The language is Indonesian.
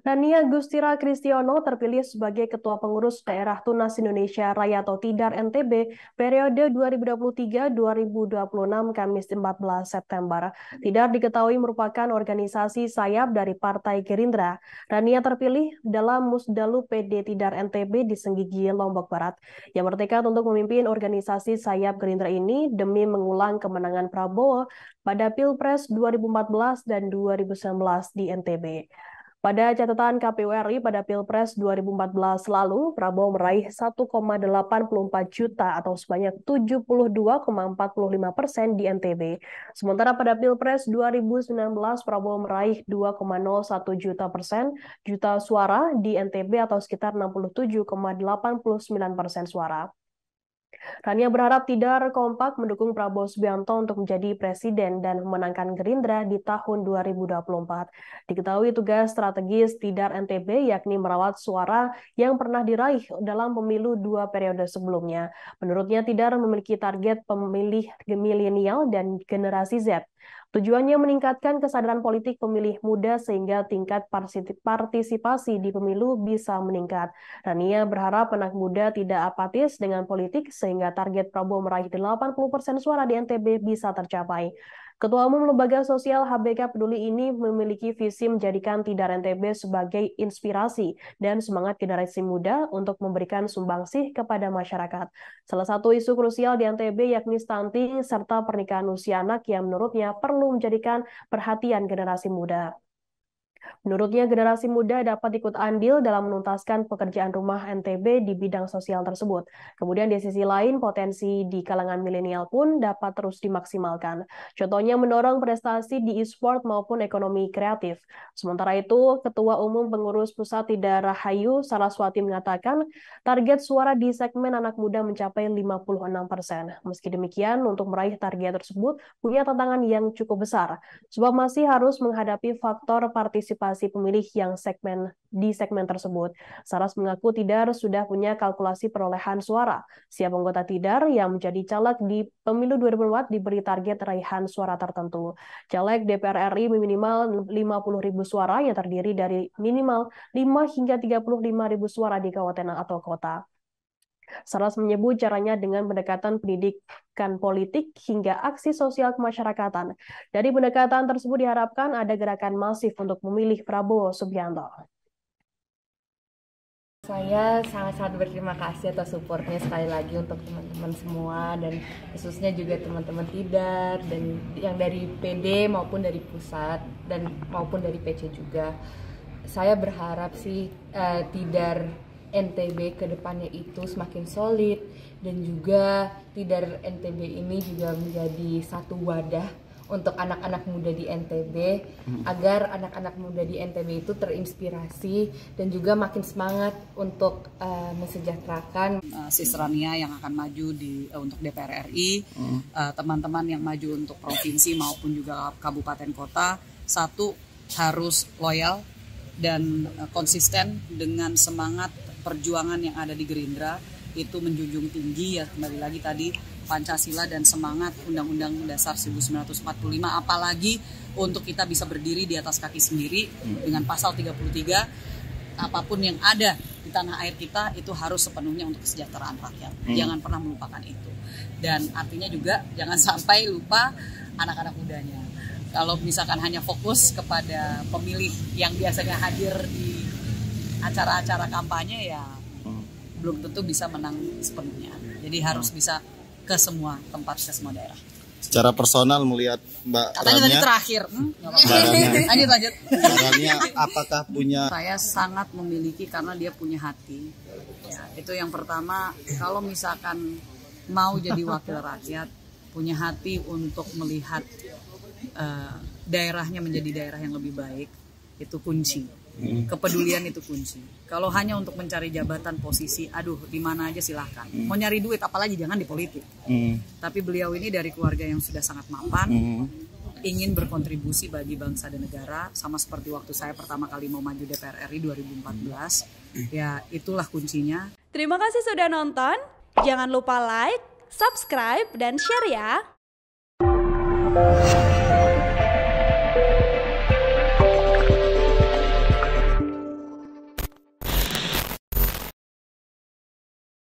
Nania Gustira Kristiono terpilih sebagai Ketua Pengurus Daerah Tunas Indonesia Raya atau TIDAR NTB periode 2023-2026 Kamis 14 September. TIDAR diketahui merupakan organisasi sayap dari Partai Gerindra. Nania terpilih dalam Musdalu PD TIDAR NTB di Senggigi, Lombok Barat, yang bertekad untuk memimpin organisasi sayap Gerindra ini demi mengulang kemenangan Prabowo pada Pilpres 2014 dan 2019 di NTB. Pada catatan KPU RI pada Pilpres 2014 lalu, Prabowo meraih 1,84 juta atau sebanyak 72,45% di NTB. Sementara pada Pilpres 2019, Prabowo meraih 2,01 juta suara di NTB atau sekitar 67,89% suara. Rania berharap TIDAR kompak mendukung Prabowo Subianto untuk menjadi presiden dan memenangkan Gerindra di tahun 2024. Diketahui tugas strategis TIDAR NTB yakni merawat suara yang pernah diraih dalam pemilu 2 periode sebelumnya. Menurutnya TIDAR memiliki target pemilih milenial dan generasi Z. Tujuannya meningkatkan kesadaran politik pemilih muda sehingga tingkat partisipasi di pemilu bisa meningkat. Rania berharap anak muda tidak apatis dengan politik sehingga target Prabowo meraih 80% suara di NTB bisa tercapai. Ketua Umum Lembaga Sosial HBK Peduli ini memiliki visi menjadikan TIDAR NTB sebagai inspirasi dan semangat generasi muda untuk memberikan sumbangsih kepada masyarakat. Salah satu isu krusial di NTB yakni stunting serta pernikahan usia anak yang menurutnya perlu menjadikan perhatian generasi muda. Menurutnya, generasi muda dapat ikut andil dalam menuntaskan pekerjaan rumah NTB di bidang sosial tersebut. Kemudian di sisi lain, potensi di kalangan milenial pun dapat terus dimaksimalkan. Contohnya mendorong prestasi di e-sport maupun ekonomi kreatif. Sementara itu, Ketua Umum Pengurus Pusat Tidar Rahayu Saraswati mengatakan target suara di segmen anak muda mencapai 56%. Meski demikian, untuk meraih target tersebut punya tantangan yang cukup besar, sebab masih harus menghadapi faktor partisipasi pemilih yang di segmen tersebut. Saras mengaku TIDAR sudah punya kalkulasi perolehan suara. Siap anggota TIDAR yang menjadi caleg di pemilu 2024 diberi target raihan suara tertentu. Caleg DPR RI minimal 50.000 suara yang terdiri dari minimal 5 hingga 35.000 suara di kabupaten atau kota. Saras menyebut caranya dengan pendekatan pendidikan politik hingga aksi sosial kemasyarakatan. Dari pendekatan tersebut diharapkan ada gerakan masif untuk memilih Prabowo Subianto. Saya sangat-sangat berterima kasih atas supportnya sekali lagi untuk teman-teman semua dan khususnya juga teman-teman TIDAR dan yang dari PD maupun dari pusat dan maupun dari PC juga. Saya berharap sih TIDAR NTB ke depannya itu semakin solid dan juga TIDAR NTB ini juga menjadi satu wadah untuk anak-anak muda di NTB agar anak-anak muda di NTB itu terinspirasi dan juga makin semangat untuk mensejahterakan Sis Rania yang akan maju untuk DPR RI, teman-teman yang maju untuk provinsi maupun juga kabupaten kota. Satu, harus loyal dan konsisten dengan semangat perjuangan yang ada di Gerindra, itu menjunjung tinggi ya, kembali lagi tadi Pancasila dan semangat Undang-Undang Dasar 1945, apalagi untuk kita bisa berdiri di atas kaki sendiri dengan pasal 33, apapun yang ada di tanah air kita itu harus sepenuhnya untuk kesejahteraan rakyat. Jangan pernah melupakan itu. Dan artinya juga jangan sampai lupa anak-anak mudanya. Kalau misalkan hanya fokus kepada pemilih yang biasanya hadir di acara-acara kampanye, ya belum tentu bisa menang sepenuhnya. Jadi harus bisa ke semua tempat, ke semua daerah. Secara personal melihat Mbak Katanya Rania, tadi terakhir. Lanjut. Mbak Rania apakah punya? Saya sangat memiliki karena dia punya hati. Ya, itu yang pertama. Kalau misalkan mau jadi wakil rakyat, punya hati untuk melihat daerahnya menjadi daerah yang lebih baik, itu kunci. Kepedulian itu kunci. Kalau hanya untuk mencari jabatan, posisi, aduh di mana aja silahkan. Mau nyari duit apalagi jangan di politik. Tapi beliau ini dari keluarga yang sudah sangat mapan, ingin berkontribusi bagi bangsa dan negara, sama seperti waktu saya pertama kali mau maju DPR RI 2014. Ya itulah kuncinya. Terima kasih sudah nonton. Jangan lupa like, subscribe, dan share ya.